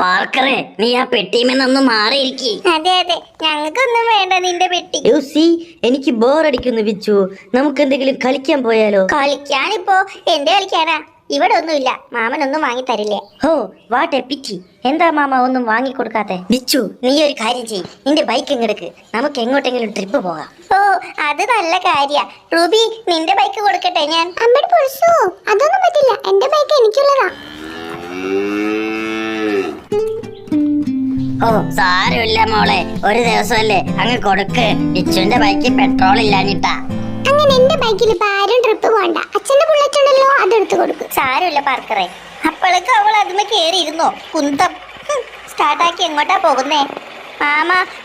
പാർക്കറെ നീ ആ പെട്ടിമെന്നൊന്ന് മാറിയിരിക്കി. അതെ അതെ, ഞങ്ങൾക്കൊന്നും വേണ്ട നിന്റെ പെട്ടി. എനിക്ക് ബോറടിക്കുന്നു വിച്ചു. നമുക്ക് എന്തെങ്കിലും കളിക്കാൻ പോയാലോ? കളിക്കാനിപ്പോ എന്ത് കളിക്കാനാ? ഇവിടെ ഒന്നുമില്ല, മാമനൊന്നും വാങ്ങി തരില്ലേ. ഹോ വാട്ട് എ പിറ്റി. എന്താ മാമ ഒന്നും വാങ്ങി കൊടുക്കാത്തെ? ബിച്ചു നീ ഒരു കാര്യം ചെയ്യ്, നിന്റെ ബൈക്ക് എങ്ങെടുക്ക്, നമുക്ക് എങ്ങോട്ടെങ്കിലും ട്രിപ്പ് പോകാം. ഓ അത് നല്ല കാര്യ. റൂബി നിന്റെ ബൈക്ക് കൊടുക്കട്ടെ ഞാൻ. അമ്മയുടെ പൊളിസോ, അതൊന്നും പറ്റില്ല, എന്റെ ബൈക്ക് എനിക്കുള്ളതാ. ഓ സാരമില്ല മോളെ, ഒരു ദിവസമല്ലേ, അങ്ങ് കൊടുക്ക്. ബിച്ചുവിന്റെ ബൈക്കിൽ പെട്രോൾ ഇല്ലാഞ്ഞിട്ടാ. അങ്ങനെ എന്റെ ബൈക്കിൽ ഇപ്പൊ ആരും ട്രിപ്പ് പോകണ്ട, അച്ഛന്റെ ബുള്ളറ്റ് ഉണ്ടല്ലോ, അതെടുത്ത് കൊടുക്കും. സാരമില്ല പാർക്കറെ. അപ്പോഴേക്ക് അവൾ അതുമ്മ കേറിയിരുന്നോ കുന്തം. സ്റ്റാർട്ടാക്കി എങ്ങോട്ടാ പോകുന്നേ?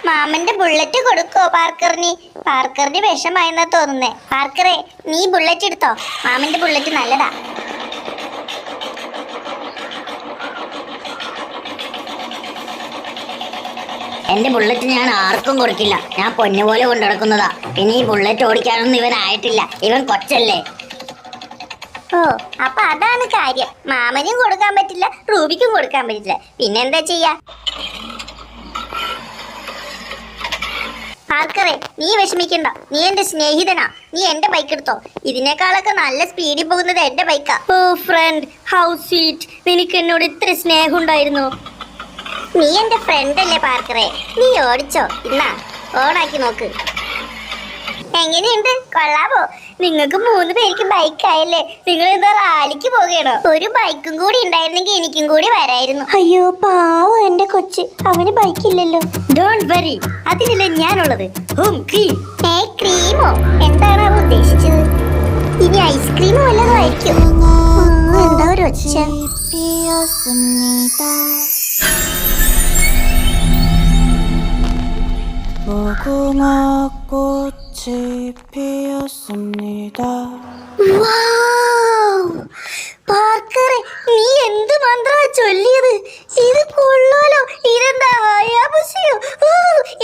മാമന്റെ ബുള്ളറ്റ് കൊടുക്കോ പാർക്കറിന്? പാർക്കറിന് വിഷമായെന്നാ തോന്നുന്നേ. പാർക്കറെ നീ ബുള്ളറ്റ് എടുത്തോ, മാമന്റെ ബുള്ളറ്റ് നല്ലതാ. എന്റെ ബുള്ളറ്റ് ഞാൻ ആർക്കും കൊടുക്കില്ല, ഞാൻ പൊന്നുപോലെ കൊണ്ടു നടക്കുന്നതാ. പിന്നെ ഈ ബുള്ളറ്റ് ഓടിക്കാനൊന്നും ഇവനായിട്ടില്ല, ഇവൻ കൊച്ചല്ലേ. ഓ അപ്പൊ അതാണ് കാര്യം. മാമനും കൊടുക്കാൻ പറ്റില്ല, റൂബിക്കും കൊടുക്കാൻ പറ്റില്ല, പിന്നെന്താ ചെയ്യാ? പാർക്കറെ നീ വിഷമിക്കണ്ട, നീ എന്റെ സ്നേഹിതനാ. നീ എന്റെ ബൈക്ക് എടുത്തോ, ഇതിനേക്കാളൊക്കെ നല്ല സ്പീഡിൽ പോകുന്നത് എന്റെ ബൈക്കാ. ഓ ഫ്രണ്ട്, ഹൗ സ്വീറ്റ്. നിനക്ക് എന്നോട് ഇത്ര സ്നേഹം ഉണ്ടായിരുന്നു. നീ എന്റെ ഫ്രണ്ട് അല്ലേ പാർക്കറെ, നീ ഓടിച്ചോ. ഇന്നാ ഓണാക്കി നോക്ക്. എങ്ങനെയുണ്ട്, കൊള്ളാമോ? നിങ്ങൾക്ക് 3 പേർക്ക് ബൈക്കായല്ലേ? നിങ്ങൾ എന്താ റാലിക്ക് പോകണോ? ഒരു ബൈക്കും കൂടി ഉണ്ടായിരുന്നെങ്കിൽ എനിക്കും കൂടി വരായിരുന്നു. അയ്യോ പാവം എന്റെ കൊച്ച്, അവന് ബൈക്കില്ലല്ലോ. ഡോണ്ട് വറി, അതിലല്ലേ ഞാനുള്ളത്. ക്രീമോ? എന്താണ് അവ ഉദ്ദേശിച്ചത്? ഇനി ഐസ്ക്രീം വല്ലതും ആയിരിക്കും. എന്താ ഒരു ഒച്ച? 무궁화꽃이 피었습니다. പാർക്കറെ നീ എന്ത് മന്ത്രാ ചൊല്ലിയത്? ഇത് കൊള്ളാലോ. ഇതെന്താ ഹയാബുസയോ?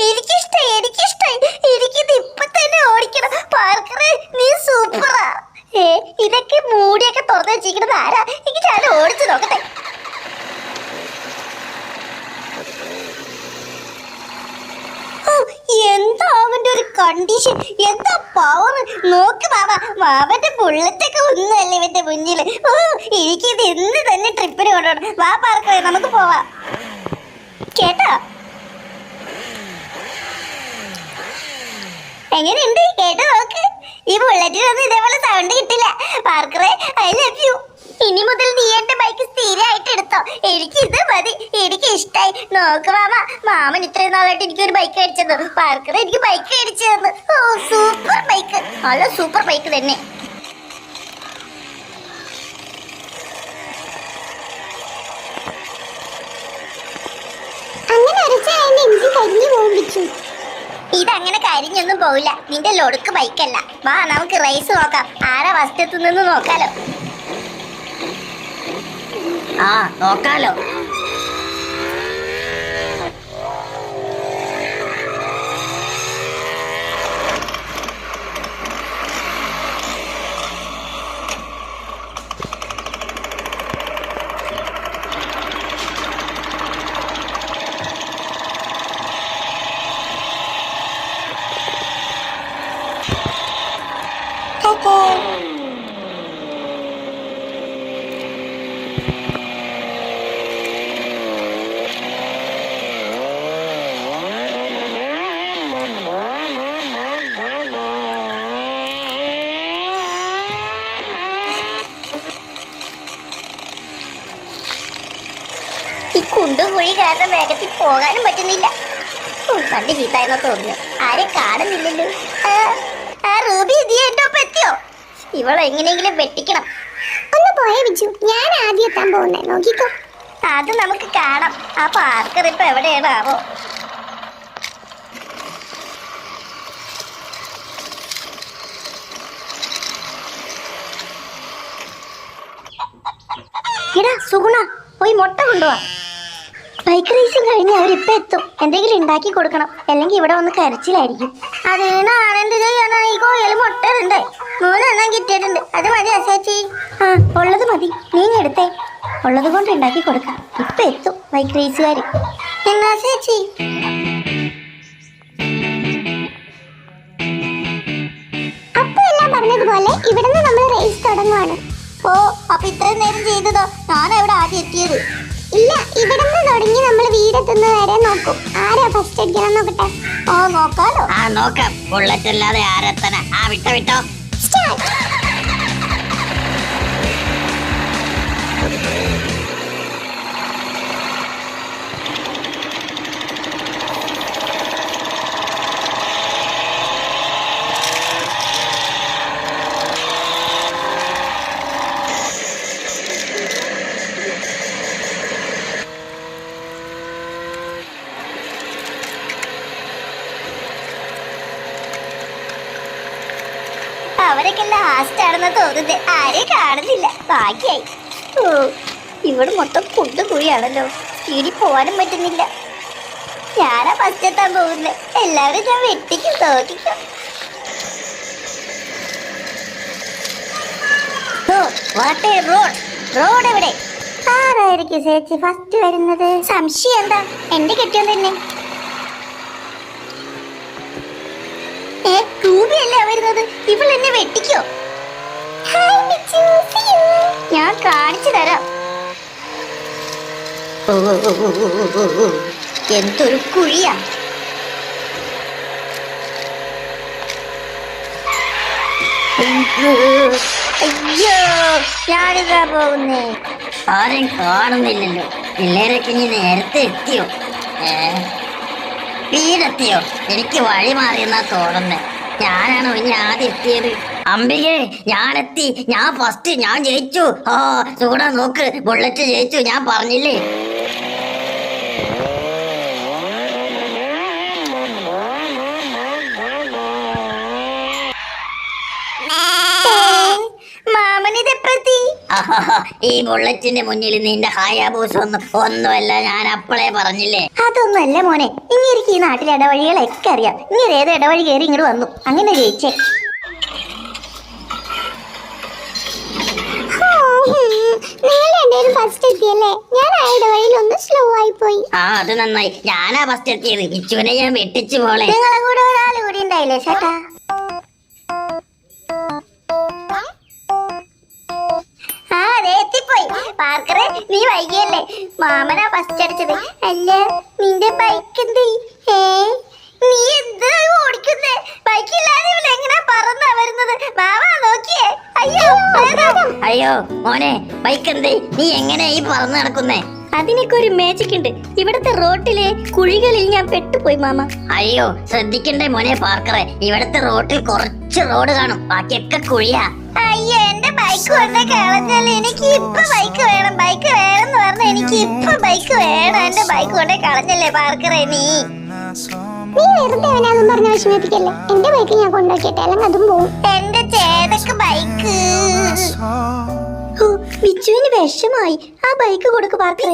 എനിക്കിഷ്ടായി, എനിക്കിത് ഇപ്പൊ തന്നെ ഓടിക്കണം. പാർക്കറെ നീ സൂപ്പറാ. ഇതൊക്കെ മൂടിയൊക്കെ തുറന്നു വെച്ചിരിക്കുന്നത് ആരാ? എനിക്ക് ഞാൻ ഓടിച്ചു നോക്കട്ടെ. എന്താ അവന്റെ ഒരു കണ്ടീഷൻ, എന്താ പവർ നോക്ക് മാമ. മാമന്റെ ബുള്ളറ്റൊക്കെ ഒന്നുമല്ല ഇവന്റെ മുന്നില്. എനിക്കിത് ഇന്ന് തന്നെ ട്രിപ്പിന് കൊണ്ടുപോകണം. വാ പാർക്കറെ നമുക്ക് പോവാം. കേട്ടോ? എങ്ങനെയുണ്ട്? കേട്ടോ നോക്ക്. ഈ ബുള്ളറ്റിനൊന്നും ഇതേപോലെ സൗണ്ട് കിട്ടില്ല. പാർക്കറെ ഐ ലവ് യു. ഇനി മുതൽ നീ എന്റെ ബൈക്ക് സ്ഥിരമായിട്ട് എടുത്തോ. എനിക്ക് ഇത് മതി, എനിക്ക് ഇഷ്ടായി. നോക്ക് മാമ, മാമൻ ഇത്രയും നാളായിട്ട് എനിക്കൊരു ബൈക്ക് മേടിച്ചത്. പാർക്കറെ എനിക്ക് ബൈക്ക് മേടിച്ചു തന്നു. ഓ സൂപ്പർ ബൈക്ക്, നല്ല സൂപ്പർ ബൈക്ക് തന്നെ. ഇതങ്ങനെ കരിഞ്ഞൊന്നും പോവില്ല, നിന്റെ ലൊടുക്ക് ബൈക്കല്ല. വാ നമുക്ക് റേസ് നോക്കാം, ആരാ ഫസ്റ്റ് എത്തുന്നെന്ന് നോക്കാലോ. ആ നോക്കാലോ. ഈ കുണ്ടും കുഴി കാരണം വേഗത്തിൽ പോകാനും പറ്റുന്നില്ല. കണ്ട് ചീത്തായെന്നോ തോന്നുന്നു, ആരെയും കാണുന്നില്ലല്ലോ. ആ റൂബി നീ എന്റെ ഒപ്പം എത്തിയോ? ഇവളെങ്ങനെയെങ്കിലും വെട്ടിക്കണം. ഒന്ന് പോയേ വിജു, ഞാൻ ആദ്യം എത്താൻ പോകുന്നേ, നോക്കിക്കോ. അത് നമുക്ക് കാണാം. ആ പാർക്കർ ഇപ്പൊ എവിടെയാണാവോ? എടാ സുഗുണ, പോയി മുട്ട കൊണ്ടുപോവാ. ബൈക്ക് റേസിംഗ് കഴിഞ്ഞ് അവരിപ്പോ എത്തും. എന്തെങ്കിലും ഉണ്ടാക്കി കൊടുക്കണം, അല്ലെങ്കിൽ ഇവിടെ വന്ന് കരച്ചിലായിരിക്കും. അതിനാണ് എന്ത് ചെയ്യാനാണ്? ഈ കോയിൽ മുട്ട ഉണ്ട്, 3 എണ്ണം കിട്ടിയിട്ടുണ്ട്. അത് മതി അസാച്ചി. ഉള്ളത് മതി, നീ എടുത്തേ. ഉള്ളത് കൊണ്ട് ഉണ്ടാക്കി കൊടുക്കാം, ഇപ്പൊ എത്തും. ബൈക്ക് റേസുകാർ. എന്നാ ചേച്ചി അപ്പൊ എല്ലാം പറഞ്ഞതുപോലെ ഇവിടുന്ന് നമ്മൾ റേസ് തുടങ്ങുവാണ്. ഓ അപ്പൊ ഇത്രയും നേരം ചെയ്തതോ? ഞാൻ എവിടെ ആദ്യം എത്തിയത്? ഇല്ല, ഇവിടുന്ന് തുടങ്ങി നമ്മൾ വീടെത്തുന്ന വരെ നോക്കും. ആരാ ഫസ്റ്റ് അടിക്കണം നോക്കട്ടെ. ഓ നോക്കാലോ. ആ നോക്കാം. ബുള്ളറ്റ് അല്ലാതെ ആരെത്തന. ആ വിട്ടോ വിട്ടോ. സ്റ്റാർട്ട്. അവരൊക്കെ ലാസ്റ്റ് ആണെന്ന് തോന്നുന്നത്. ആരെയും കാണുന്നില്ല. ഭാഗ്യായി. ഓ ഇവിടെ മൊത്തം കുണ്ട് കുഴിയാണല്ലോ. സ്പീഡിൽ പോവാനും പറ്റുന്നില്ല. ഞാനാ ഫസ്റ്റ് എത്താൻ പോകുന്നത്. എല്ലാവരും ഞാൻ വെട്ടിക്കും, തോക്കിക്കും. റോഡ് എവിടെ? ആരായിരിക്കും ചേച്ചി ഫസ്റ്റ് വരുന്നത്? സംശയം എന്താ? എന്റെ കെട്ടിയോ തന്നെ. രൂപയല്ലേ വരുന്നത്? ഇവൾ എന്നെ വെട്ടിക്കോ? ഞാൻ കാണിച്ചു തരാം. എന്തൊരു കുഴിയാ. അയ്യോ ഞാനിതാ പോകുന്നേ. ആരെയും കാണുന്നില്ലല്ലോ. പിള്ളേരൊക്കെ ഇനി നേരത്തെ എത്തിയോ? വീടെത്തിയോ? എനിക്ക് വഴി മാറിയെന്നാ തോന്നുന്നേ. ഞാനാണോ ഇനി ആദ്യം എത്തിയത്? അംബികേ, ഞാനെത്തി. ഞാൻ ഫസ്റ്റ്. ഞാൻ ജയിച്ചു. ഓ ചൂടാ നോക്ക്. ബുള്ളറ്റ് ജയിച്ചു. ഞാൻ പറഞ്ഞില്ലേ? മാമനിതെപ്പത്തി? ഈ ബുള്ളറ്റിന്റെ മുന്നിൽ നിന്റെ ഹായാബൂസ് ഒന്നുമല്ല. ഞാൻ അപ്പളേ പറഞ്ഞില്ലേ. അതൊന്നുമല്ല മോനെ. ഇങ്ങനെ ഈ നാട്ടിലെ ഇടവഴികളൊക്കെ അറിയാം. ഇങ്ങനെ ഏത് ഇടവഴി കയറി ഇങ്ങോട്ട് വന്നു. അങ്ങനെ ജയിച്ചേ. ഫസ്റ്റ് എത്തിയല്ലേ? ഞാൻ ആ ഇടവഴിയിൽ ഒന്ന് സ്ലോ ആയി പോയി. ആ അത് നന്നായി. ഞാനാ ഫസ്റ്റ് എത്തിയത്. കിച്ചുവിനെ ഞാൻ വെട്ടിച്ചു പോളെ. നിങ്ങളെ കൂടെ ഒരാൾ കൂടി ഉണ്ടായില്ലേ ചേട്ടാ? ആ അതെ എത്തിപ്പോയി. പാർക്കറെ നീ വൈകിയല്ലേ? മാമനാ ഫസ്റ്റ് അടിച്ചത്. അല്ല നിന്റെ ബൈക്ക് എന്തേ? നീ എന്താ ഓടിക്കുന്നേ? ബൈക്കില്ലാതെ എങ്ങനെ പറന്നാ വരുന്നത്? മാമാ നോക്കിയേ. അയ്യോ അയ്യോ മോനെ, ബൈക്ക് എന്തേ? നീ എങ്ങനെ ഈ പറന്ന് നടക്കുന്നേ? അതിനൊക്കെ ഒരു മാജിക് ഉണ്ട്. ഇവിടത്തെ റോട്ടിലെ കുഴികളിൽ ഞാൻ പെട്ടുപോയി മാമ. അയ്യോ ശ്രദ്ധിക്കണ്ടേ മോനെ പാർക്കറെ. ഇവിടത്തെ റോട്ടിൽ കുറച്ച് റോഡ് കാണും, ബാക്കിയൊക്കെ കുഴിയാ. അയ്യോ എന്റെ ബൈക്ക് കൊണ്ട് കളഞ്ഞാൽ. എനിക്ക് ഇപ്പൊ ബൈക്ക് വേണം. ബൈക്ക് വേണമെന്ന് പറഞ്ഞ എനിക്ക് ഇപ്പൊ ബൈക്ക് വേണം. എന്റെ ബൈക്ക് കൊണ്ട് കളഞ്ഞല്ലേ പാർക്കറെ. നീ വെറുതെ അവനാന്നും പറഞ്ഞ വിഷമിപ്പിക്കല്ലേ. എന്റെ ബൈക്ക് ഞാൻ കൊണ്ടുവയ്ക്കട്ടെ, അല്ലെങ്കിൽ അതും പോവും. എന്റെ ചേതക്ക് ബൈക്ക്. വിച്ചുവിന് വിഷമായി. ആ ബൈക്ക് കൊടുക്ക് പാർക്കറെ.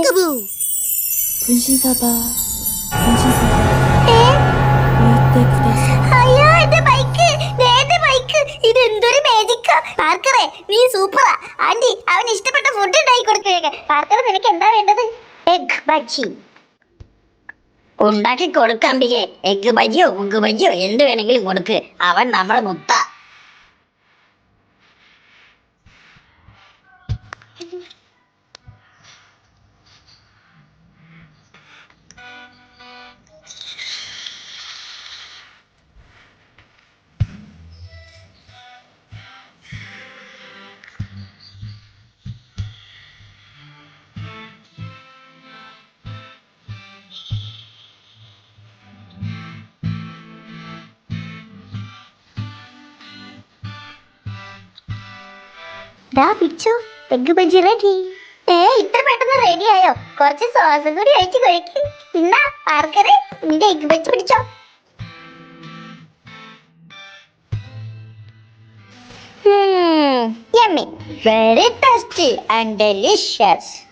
അയ്യോ എന്റെ ബൈക്ക്, എന്റെ ബൈക്ക്. ഇതെന്തൊരു മാജിക്കാ പാർക്കറെ. നീ സൂപ്പറാ. ആന്റി അവന് ഇഷ്ടപ്പെട്ട ഫുഡ് ഉണ്ടാക്കി കൊടുക്കുക. പാർക്കറെ നിനക്ക് എന്താ വേണ്ടത്? എഗ് ബജ്ജി ഉണ്ടാക്കി കൊടുക്കാമ്പികെ. എഗ് ബജിയോ മുഗ് ബജിയോ എന്ത് വേണമെങ്കിലും കൊടുക്ക്. അവൻ നമ്മുടെ മുത്ത. Egg bajji ready. ഇത്ര പെട്ടെന്ന് റെഡി ആയോ? കുറച്ച് സോസും കൂടി ഒഴിച്ച് കഴിക്ക്. ഇന്നാ പാർക്കറെ നിന്റെ എഗ് ബജ്ജി പിടിച്ചോ. Yummy, very tasty and delicious.